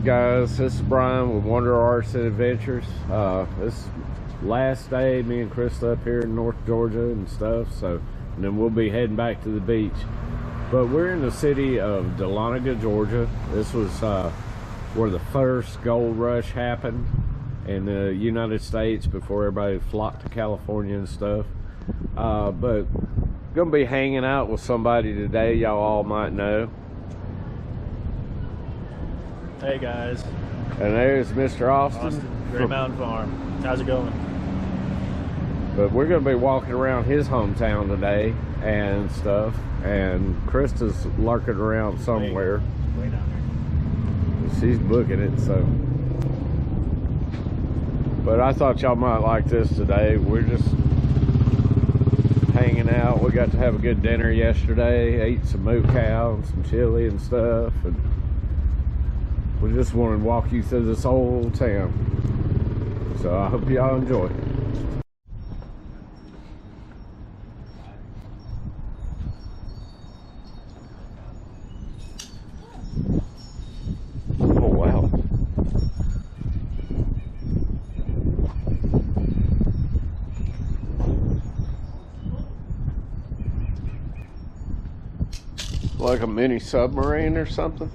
Guys, this is Brian with Wonder Arts and Adventures. This is last day, me and Krista up here in North Georgia and stuff, and then we'll be heading back to the beach. But we're in the city of Dahlonega, Georgia. This was where the first gold rush happened in the United States before everybody flocked to California and stuff. But gonna be hanging out with somebody today y'all all might know. Hey guys. And there's Mr. Austin. Gray Mountain Farm. How's it going? But we're going to be walking around his hometown today and stuff. And Krista's lurking around somewhere. Way down there. She's booking it, so. But I thought y'all might like this today. We're just hanging out. We got to have a good dinner yesterday. Ate some moo cow and some chili and stuff. And we just want to walk you through this old town. So I hope y'all enjoy. Oh wow. Like a mini submarine or something?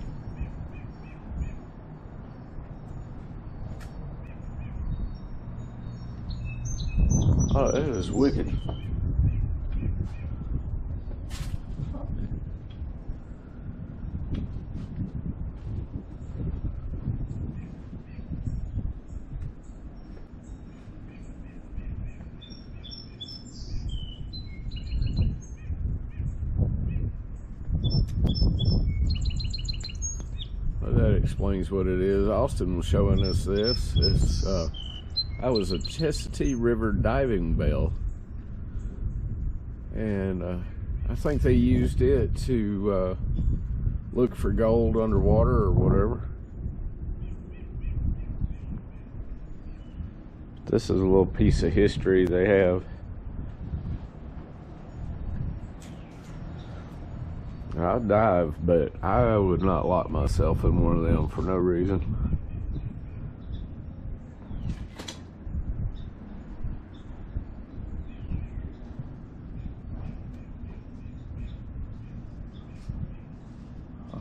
Oh, that is wicked. Well, that explains what it is. Austin was showing us this. That was a Chestatee River diving bell, and I think they used it to look for gold underwater or whatever. This is a little piece of history they have. I dive, but I would not lock myself in one of them for no reason.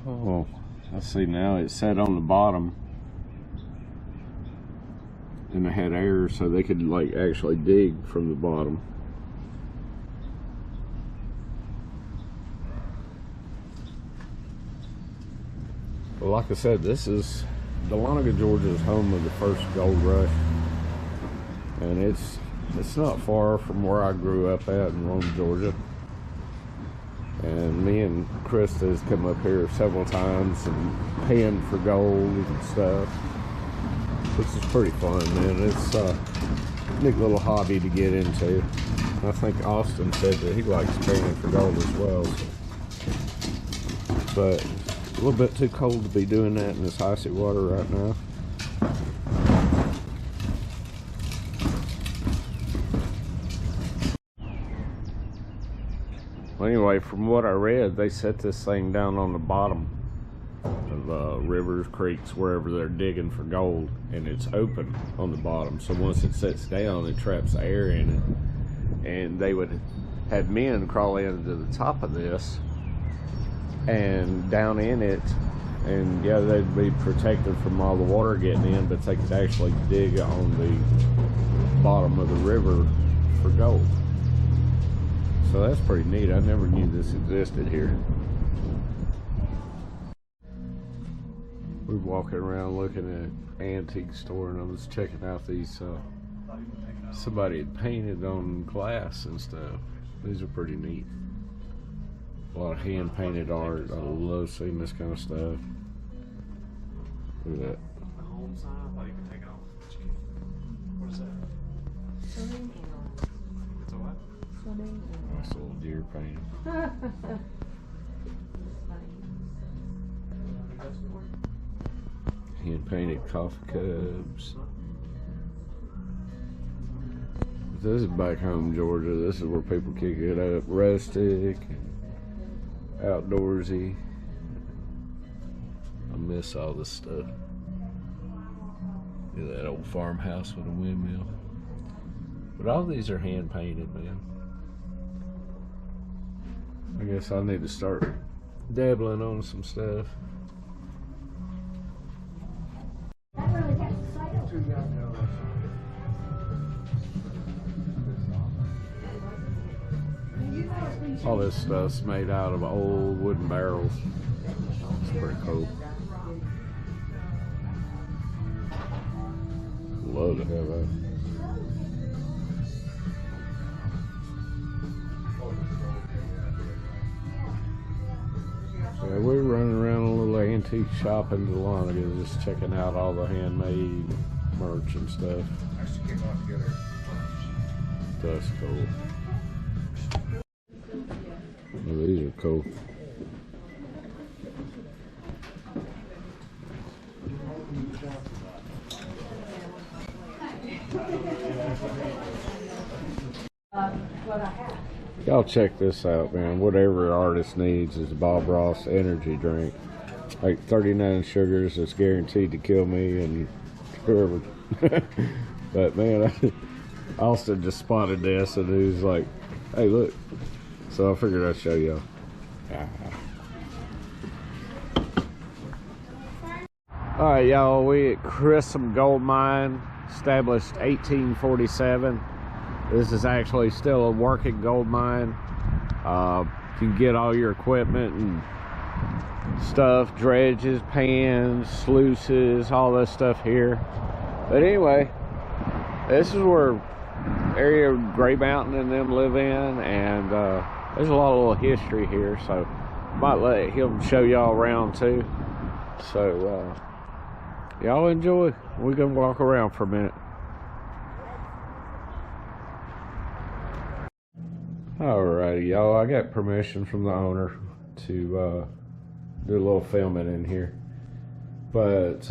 Oh, I see now. It sat on the bottom and it had air so they could like actually dig from the bottom. Well, like I said, this is Dahlonega, Georgia's home of the first gold rush, and it's not far from where I grew up at in Rome, Georgia. And me and Krista has come up here several times and paying for gold and stuff, which is pretty fun, man. It's a neat little hobby to get into. I think Austin said that he likes paying for gold as well. But a little bit too cold to be doing that in this icy water right now. Anyway, from what I read, they set this thing down on the bottom of rivers, creeks, wherever they're digging for gold, and it's open on the bottom. So once it sets down, it traps air in it, and they would have men crawl into the top of this and down in it, and yeah, they'd be protected from all the water getting in, but they could actually dig on the bottom of the river for gold. So that's pretty neat. I never knew this existed here. We're walking around looking at an antique store, and I was checking out these, somebody had painted on glass and stuff. These are pretty neat. A lot of hand painted art. I love seeing this kind of stuff. Look at that. The home sign? I thought you could take it off. What is that? Swimming and It's a what? swimming and Nice little deer painting. Hand painted coffee cups. This is back home, Georgia. This is where people kick it up. Rustic, outdoorsy. I miss all this stuff. Look at that old farmhouse with a windmill. But all these are hand painted, man. I guess I need to start dabbling on some stuff. All this stuff's made out of old wooden barrels. It's pretty cool. Love to have that. Yeah, we're running around a little antique shop in Dahlonega, just checking out all the handmade merch and stuff. That's cool. Oh, these are cool. Y'all check this out, man. Whatever artist needs is Bob Ross energy drink. Like 39 sugars that's guaranteed to kill me and whoever. But man, Austin just spotted this and he was like, hey, look. So I figured I'd show y'all. Alright, y'all, we at Crisson Gold Mine, established 1847. This is actually still a working gold mine. You can get all your equipment and stuff, dredges, pans, sluices, all this stuff here. But anyway, this is where area Gray Mountain and them live in, and there's a lot of little history here, so might let him show y'all around too. So y'all enjoy. We're gonna walk around for a minute. Alrighty, y'all, I got permission from the owner to do a little filming in here. But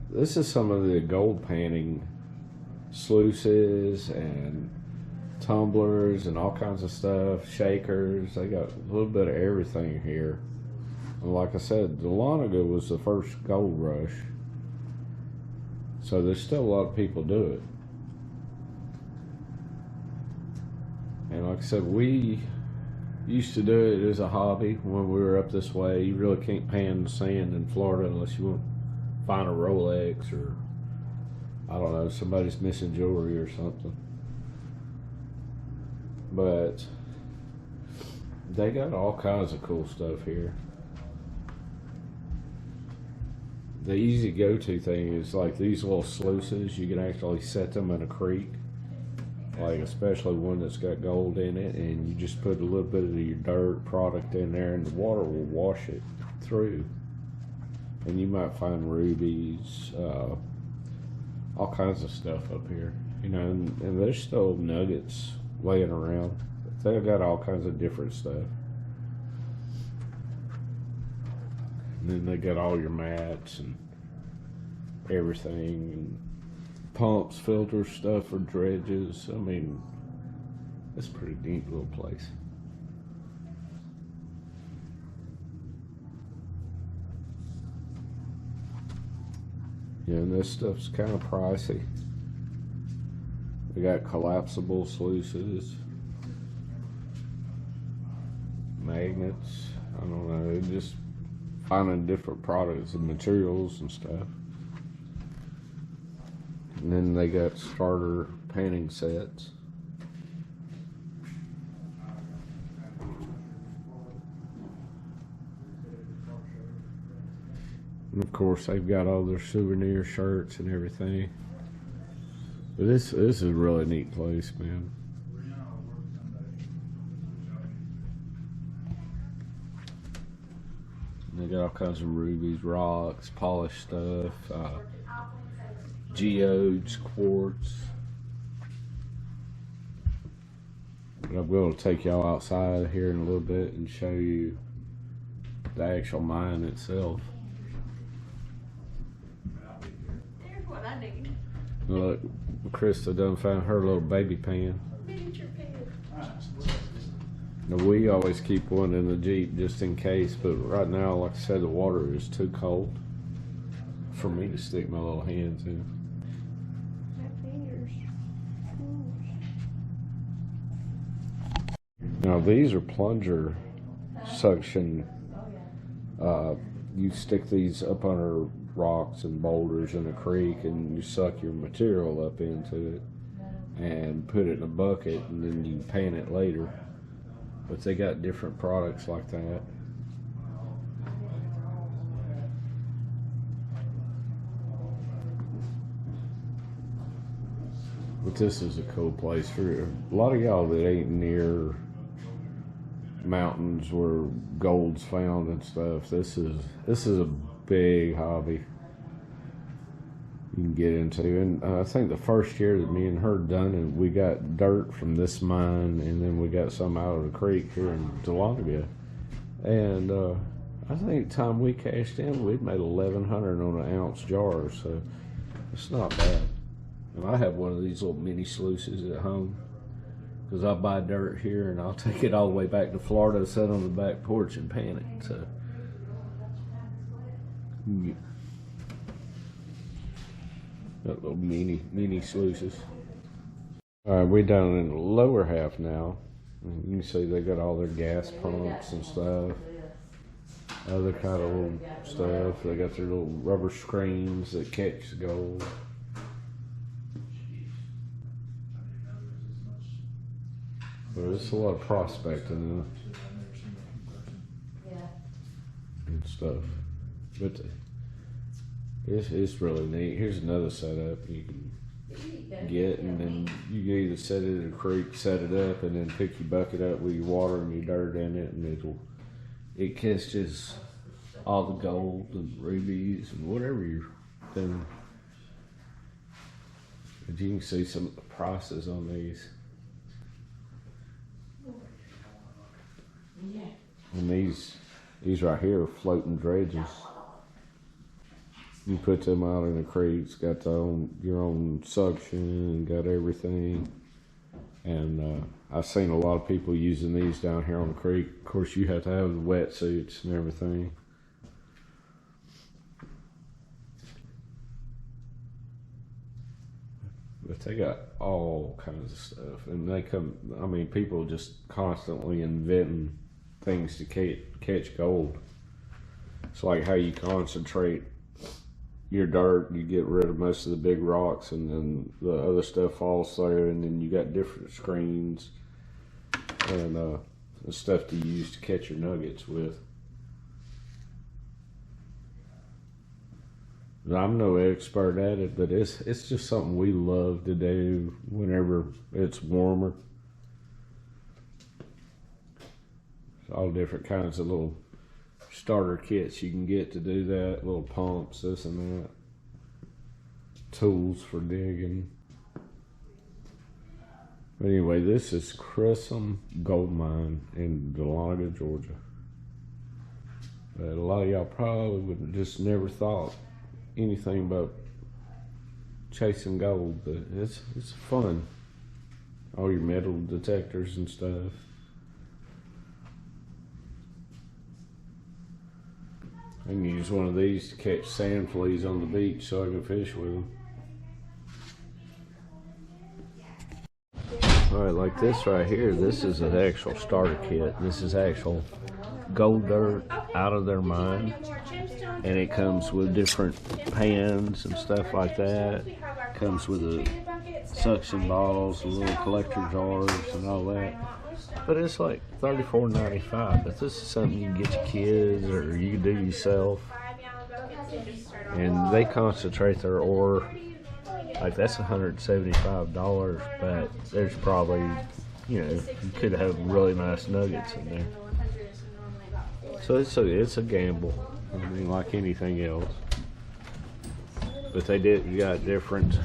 this is some of the gold panning sluices and tumblers and all kinds of stuff, shakers. They got a little bit of everything here. And like I said, Dahlonega was the first gold rush. So there's still a lot of people do it. And like I said, we used to do it as a hobby when we were up this way. You really can't pan the sand in Florida unless you want to find a Rolex or, I don't know, somebody's missing jewelry or something. But they got all kinds of cool stuff here. The easy go-to thing is like these little sluices. You can actually set them in a creek. Like especially one that's got gold in it, and you just put a little bit of your dirt product in there and the water will wash it through. And you might find rubies, all kinds of stuff up here, you know, and there's still nuggets laying around. They've got all kinds of different stuff. And then they got all your mats and everything, and pumps, filters, stuff for dredges. I mean, it's a pretty neat little place. Yeah, and this stuff's kind of pricey. We got collapsible sluices, magnets. I don't know, just finding different products and materials and stuff. And then they got starter painting sets. And of course they've got all their souvenir shirts and everything. But this is a really neat place, man. And they got all kinds of rubies, rocks, polished stuff, geodes, quartz. But I'm going to take y'all outside here in a little bit and show you the actual mine itself. There's what I need. Look, Krista done found her little baby pan. Miniature pan. Now we always keep one in the Jeep just in case, but right now, like I said, the water is too cold for me to stick my little hands in. Now these are plunger suction. You stick these up under rocks and boulders in a creek, and you suck your material up into it and put it in a bucket, and then you pan it later. But they got different products like that. But this is a cool place for a lot of y'all that ain't near mountains where gold's found and stuff. This is a big hobby you can get into. And I think the first year that me and her done it, we got dirt from this mine, and then we got some out of the creek here in Dahlonega. And I think the time we cashed in, we'd made 1,100 on an ounce jar, so it's not bad. And I have one of these little mini sluices at home, because I buy dirt here and I'll take it all the way back to Florida, sit on the back porch and pan it. So that little mini sluices. All right, we're down in the lower half now. You can see they got all their gas pumps and stuff, other kind of little stuff. They got their little rubber screens that catch the gold. So there's a lot of prospecting and stuff, but it's really neat. Here's another setup you can get, and then you can either set it in a creek, set it up, and then pick your bucket up with your water and your dirt in it, and it catches all the gold and rubies and whatever you're doing. But you can see some of the prices on these. And these right here are floating dredges. You put them out in the creeks, got your own suction, and got everything. And I've seen a lot of people using these down here on the creek. Of course, you have to have the wetsuits and everything. But they got all kinds of stuff, and they come. I mean, people just constantly inventing things to catch gold. It's like how you concentrate your dirt, you get rid of most of the big rocks, and then the other stuff falls there, and then you got different screens and the stuff to use to catch your nuggets with. I'm no expert at it, but it's just something we love to do whenever it's warmer. It's all different kinds of little starter kits you can get to do that, little pumps, this and that, tools for digging. But anyway, this is Crisson Gold Mine in Dahlonega, Georgia. But a lot of y'all probably would have just never thought anything about chasing gold, but it's fun. All your metal detectors and stuff. I can use one of these to catch sand fleas on the beach so I can fish with them. Alright, like this right here, this is an actual starter kit. This is actual gold dirt out of their mine, and it comes with different pans and stuff like that. Comes with the suction bottles, the little collector jars and all that. But it's like $34.95. But this is something you can get your kids or you can do yourself. And they concentrate their ore. Like that's $175, but there's probably, you know, you could have really nice nuggets in there. So it's a gamble. I mean, like anything else. But you got different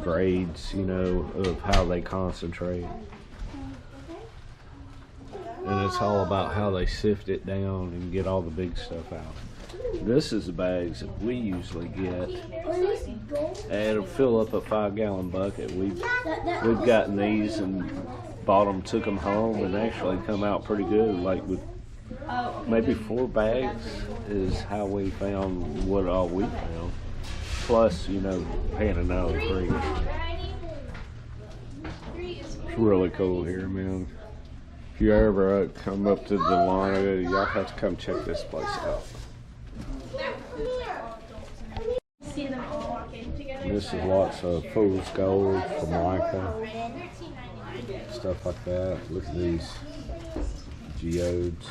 grades, you know, of how they concentrate. And it's all about how they sift it down and get all the big stuff out. This is the bags that we usually get. And it'll fill up a 5-gallon bucket. We've gotten these and bought them, took them home, and actually come out pretty good. Like with maybe 4 bags is how we found what all we found. Plus, you know, panning out of the creek. really cool here, man. If you ever come up to Dahlonega, y'all have to come check this place out. See them all walking together. This is lots of fool's gold, formica, stuff like that. Look at these geodes.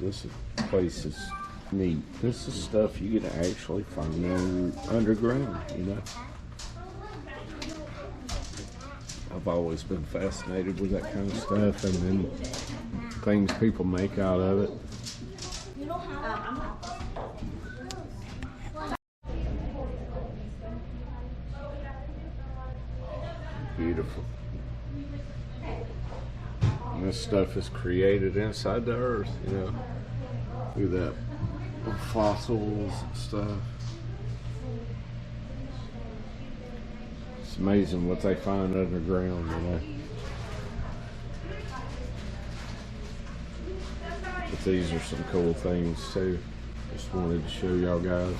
This place is neat. This is stuff you can actually find underground, you know. I've always been fascinated with that kind of stuff, and then things people make out of it. Beautiful. And this stuff is created inside the earth, you know, through that fossils and stuff. It's amazing what they find underground, you know. But these are some cool things too. Just wanted to show y'all guys.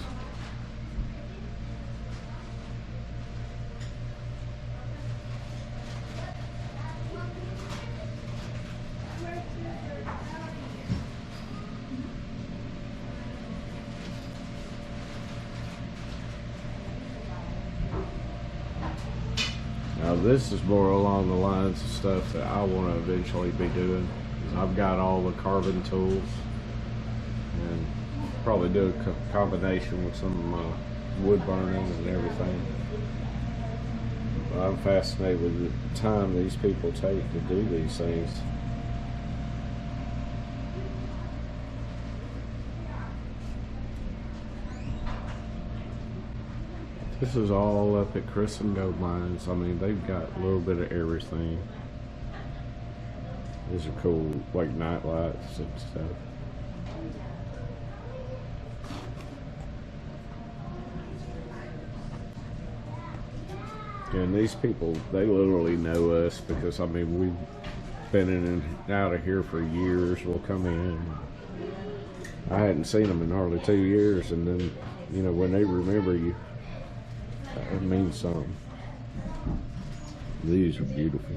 Now this is more along the lines of stuff that I want to eventually be doing. I've got all the carving tools, and probably do a combination with some wood burning and everything. But I'm fascinated with the time these people take to do these things. This is all up at Crisson Gold Mines. I mean, they've got a little bit of everything. These are cool, like night lights and stuff. And these people, they literally know us because, I mean, we've been in and out of here for years. We'll come in. I hadn't seen them in hardly 2 years, and then, you know, when they remember you, it means something. These are beautiful.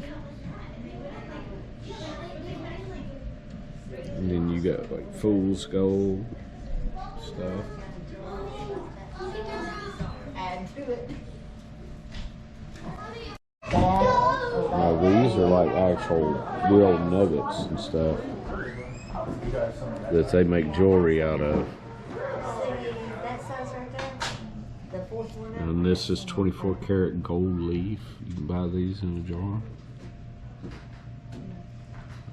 And then you got like fool's gold stuff. Add to it. Now these are like actual real nuggets and stuff that they make jewelry out of. That size right there. The fourth one. And this is 24 karat gold leaf. You can buy these in a jar.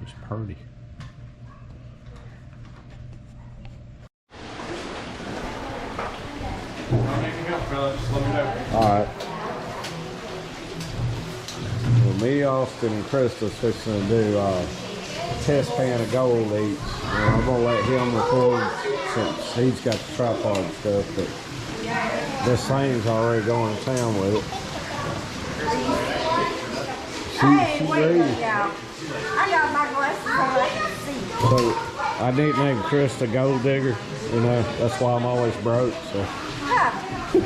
It's pretty. Anything else, fellas? Just let me know. Alright. Well, me, Austin, and Krista's fixing to do a test pan of gold each. And I'm going to let him record since he's got the tripod and stuff. But this thing's already going to town with it. She's ready. Yeah. I got my glasses on. I can see. So I nicknamed Krista Gold Digger. You know, that's why I'm always broke. So. You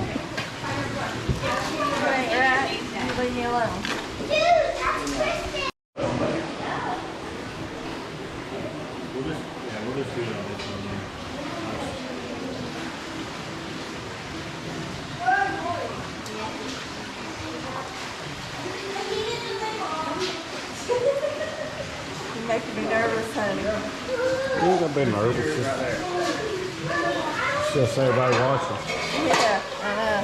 ain't right. You leave me alone. We'll just do it on this one. You're making me nervous, honey. Yeah, I've been nervous. It's just everybody watching. Yeah, I know.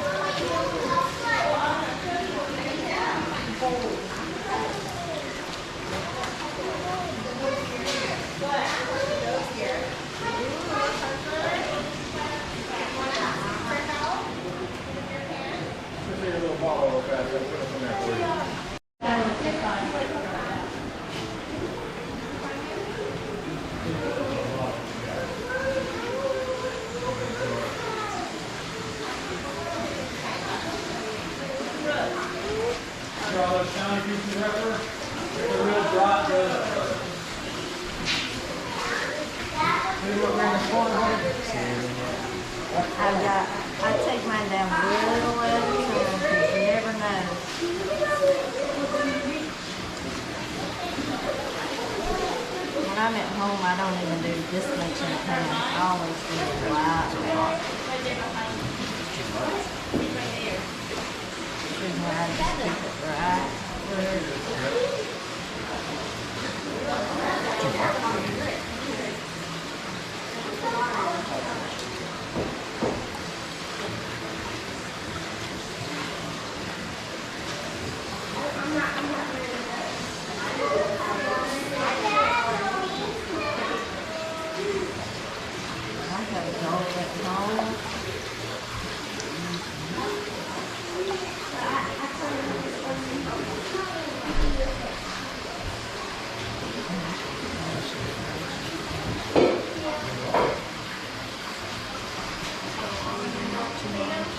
I take mine down real low. When I'm at home, I don't even do this much in a pan. I always do it light. Reason why I just keep it right through. I have a dog at home.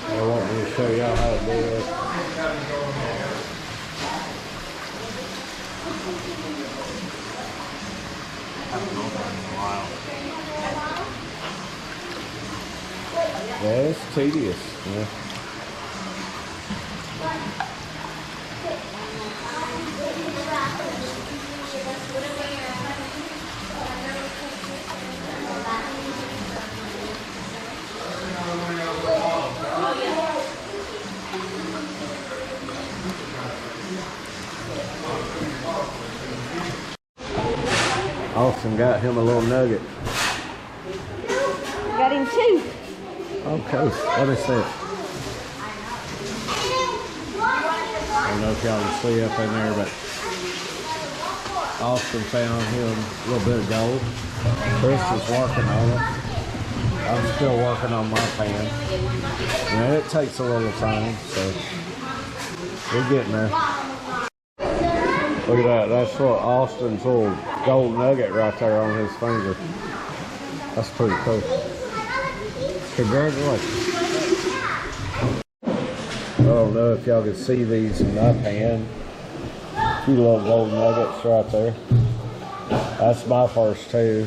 I want me to show y'all how to do it. Yeah, it's tedious. Yeah. Austin got him a little nugget. Got him two. Okay, what is this? I don't know if y'all can see up in there, but Austin found him a little bit of gold. Chris is working on it. I'm still working on my pan. And it takes a little time, so we're getting there. Look at that, that's what Austin's little gold nugget right there on his finger. That's pretty cool. Congratulations. I don't know if y'all can see these in my pan. A few little gold nuggets right there. That's my first two.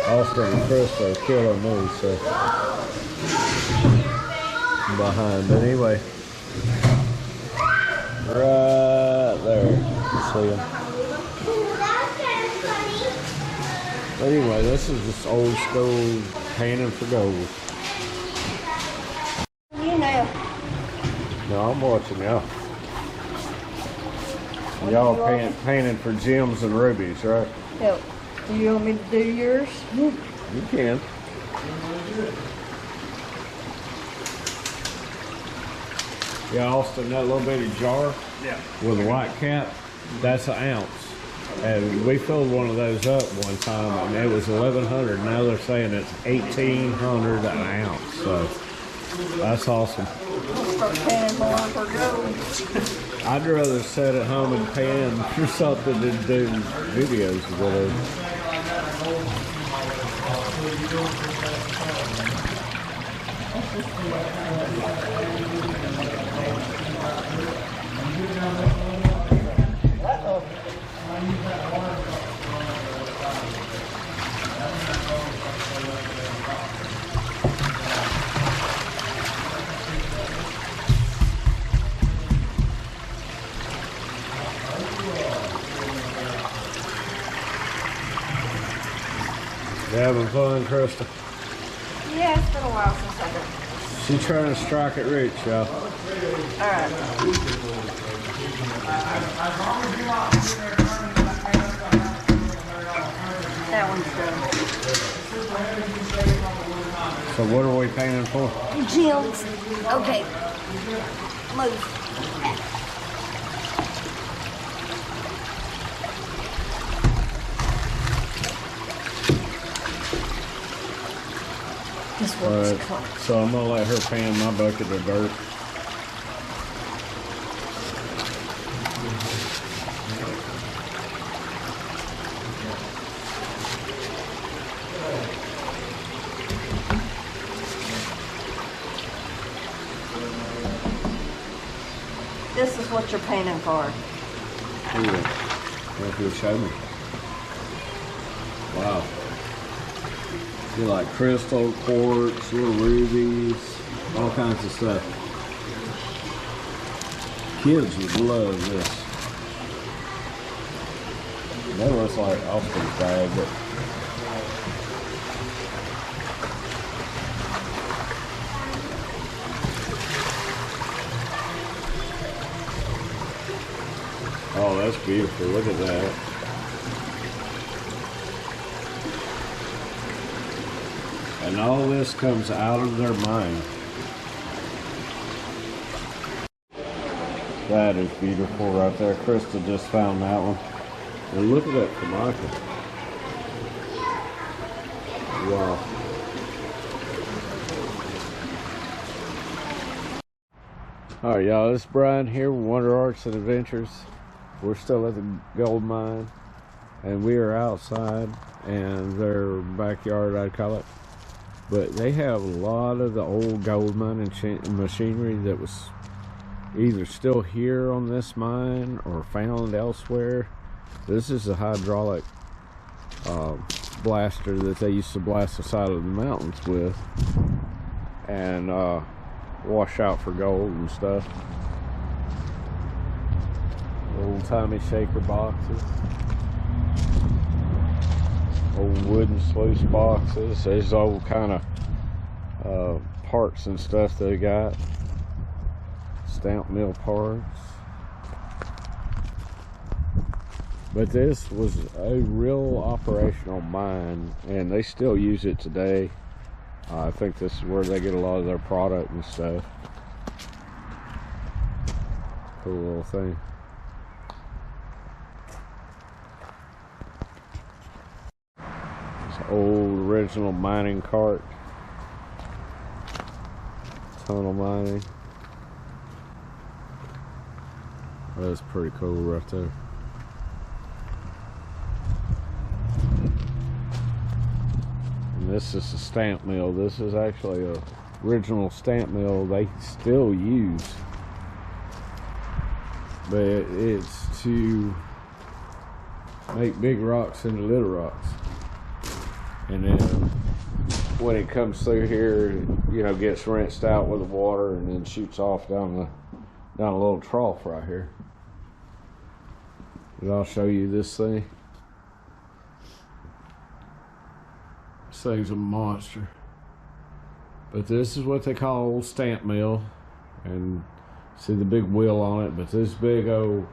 Austin and Chris are killing me, so I'm behind. But anyway, right there, you see them. But anyway, this is just old school panning for gold. You know. No, I'm watching y'all. Y'all panning for gems and rubies, right? Yep. Do you want me to do yours? You can. Yeah, Austin, that little bitty jar with a white cap, that's an ounce. And we filled one of those up one time, and it was 1,100. Now they're saying it's 1,800 an ounce. So that's awesome. Start panning more for gold. I'd rather sit at home and pan for something than do videos or whatever. You having fun, Krista? Yeah, it's been a while since I did. She's trying to strike it rich, y'all. Alright. That one's done. So what are we painting for? Gems. Okay. Move. This one's Alright, so I'm gonna let her pan my bucket of dirt. This is what you're painting for. Ooh, if you'll show me. Wow. You like crystal, quartz, little rubies, all kinds of stuff. Kids would love this. That looks like Austin's bag, but oh, that's beautiful. Look at that. And all this comes out of their mine. That is beautiful right there. Krista just found that one. And look at that Formica. Wow. Alright y'all, this is Brian here with Wonder Arts and Adventures. We're still at the gold mine. And we are outside in their backyard, I'd call it. But they have a lot of the old gold mining machinery that was either still here on this mine or found elsewhere. This is a hydraulic blaster that they used to blast the side of the mountains with and wash out for gold and stuff. Old-timey shaker boxes, old wooden sluice boxes. There's old kind of parts and stuff they got. Stamp mill parts. But this was a real operational mine, and they still use it today. I think this is where they get a lot of their product and stuff. Cool little thing. This old original mining cart. Tunnel mining. That's pretty cool right there. And this is a stamp mill. This is actually a original stamp mill they still use. But it's to make big rocks into little rocks. And then when it comes through here, you know, gets rinsed out with the water and then shoots off down a little trough right here. And I'll show you this thing. This thing's a monster. But this is what they call old stamp mill. And see the big wheel on it, but this big old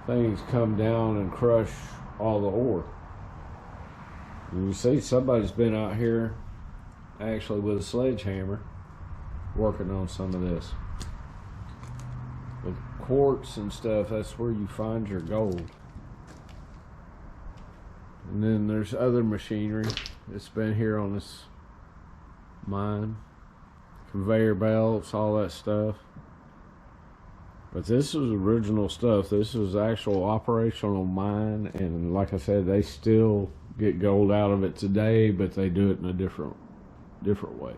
things come down and crush all the ore. And you see somebody's been out here actually with a sledgehammer working on some of this. With quartz and stuff, that's where you find your gold. And then there's other machinery that's been here on this mine. Conveyor belts, all that stuff. But this is original stuff. This is actual operational mine, and like I said, they still get gold out of it today, but they do it in a different way.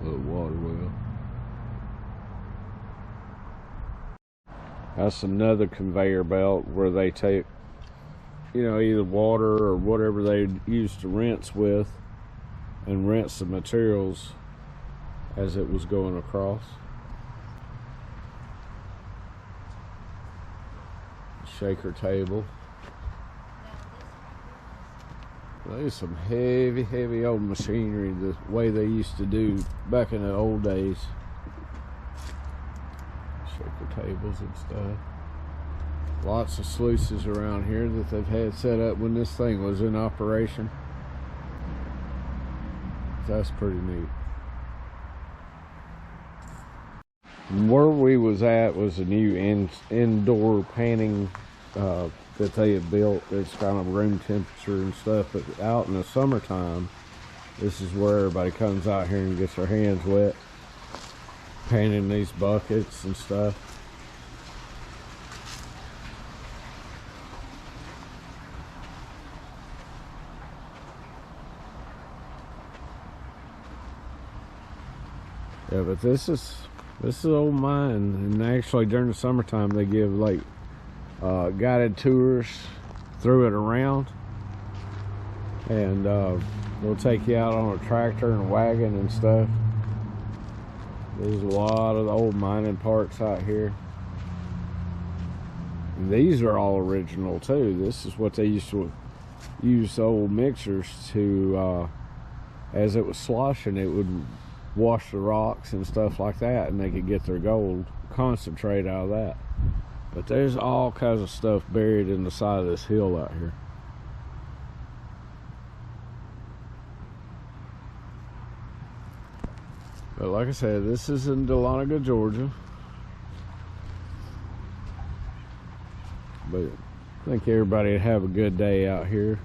Little water wheel. That's another conveyor belt where they take, you know, either water or whatever they use to rinse with and rinse the materials as it was going across. Shaker table. There's some heavy old machinery the way they used to do back in the old days. Shaker tables and stuff. Lots of sluices around here that they've had set up when this thing was in operation. That's pretty neat. Where we was at was a new indoor panning that they had built. It's kind of room temperature and stuff, but out in the summertime, this is where everybody comes out here and gets their hands wet, panning these buckets and stuff. Yeah, but this is old mine, and actually during the summertime they give like guided tours through it around. And they'll take you out on a tractor and wagon and stuff. There's a lot of the old mining parts out here. And these are all original too. This is what they used to use, old mixers to, as it was sloshing, it would wash the rocks and stuff like that, and they could get their gold concentrate out of that. But there's all kinds of stuff buried in the side of this hill out here. But like I said, this is in Dahlonega, Georgia. But I think everybody would have a good day out here.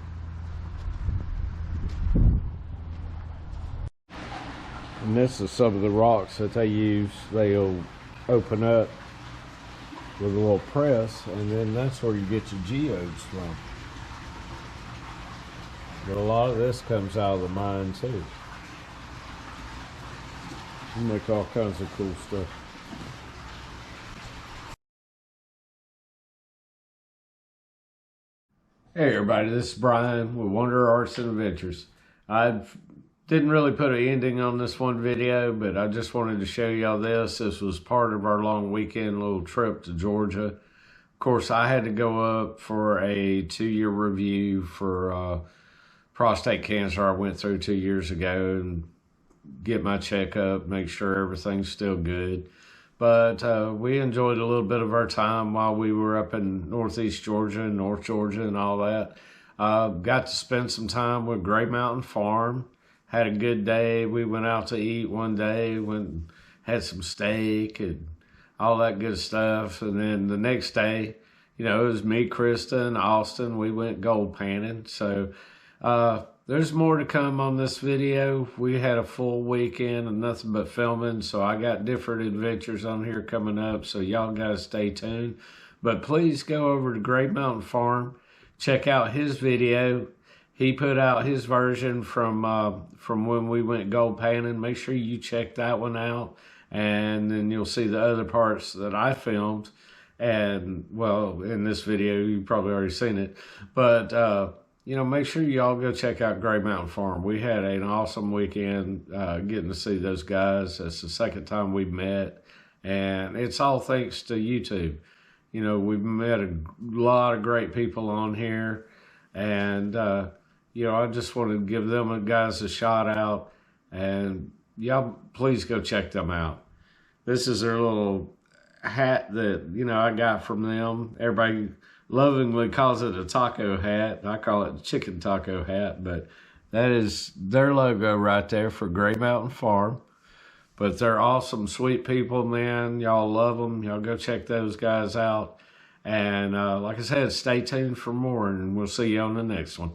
And this is some of the rocks that they use. They'll open up with a little press, and then that's where you get your geodes from. But a lot of this comes out of the mine too. You make all kinds of cool stuff. Hey everybody, this is Brian with Wonder Arts and Adventures. I didn't really put an ending on this one video, but I just wanted to show y'all this. This was part of our long weekend little trip to Georgia. Of course, I had to go up for a 2-year review for prostate cancer I went through 2 years ago, and get my checkup, make sure everything's still good. But we enjoyed a little bit of our time while we were up in Northeast Georgia and North Georgia and all that. Got to spend some time with Gray Mountain Farm. Had a good day. We went out to eat one day, had some steak and all that good stuff. And then the next day, you know, it was me, Krista, and Austin. We went gold panning. So there's more to come on this video. We had a full weekend and nothing but filming, so I got different adventures on here coming up, so y'all guys stay tuned. But please go over to Great Mountain Farm, check out his video. He put out his version from when we went gold panning. Make sure you check that one out, and then you'll see the other parts that I filmed. And well, in this video, you've probably already seen it, but you know, make sure y'all go check out Gray Mountain Farm. We had an awesome weekend getting to see those guys. It's the second time we've met, and it's all thanks to YouTube. You know, we've met a lot of great people on here, and you know, I just want to give them guys a shout out, and y'all please go check them out. This is their little hat that, you know, I got from them. Everybody lovingly calls it a taco hat. I call it a chicken taco hat, but that is their logo right there for Gray Mountain Farm. But they're awesome, sweet people, man. Y'all love them. Y'all go check those guys out. And like I said, stay tuned for more, and we'll see you on the next one.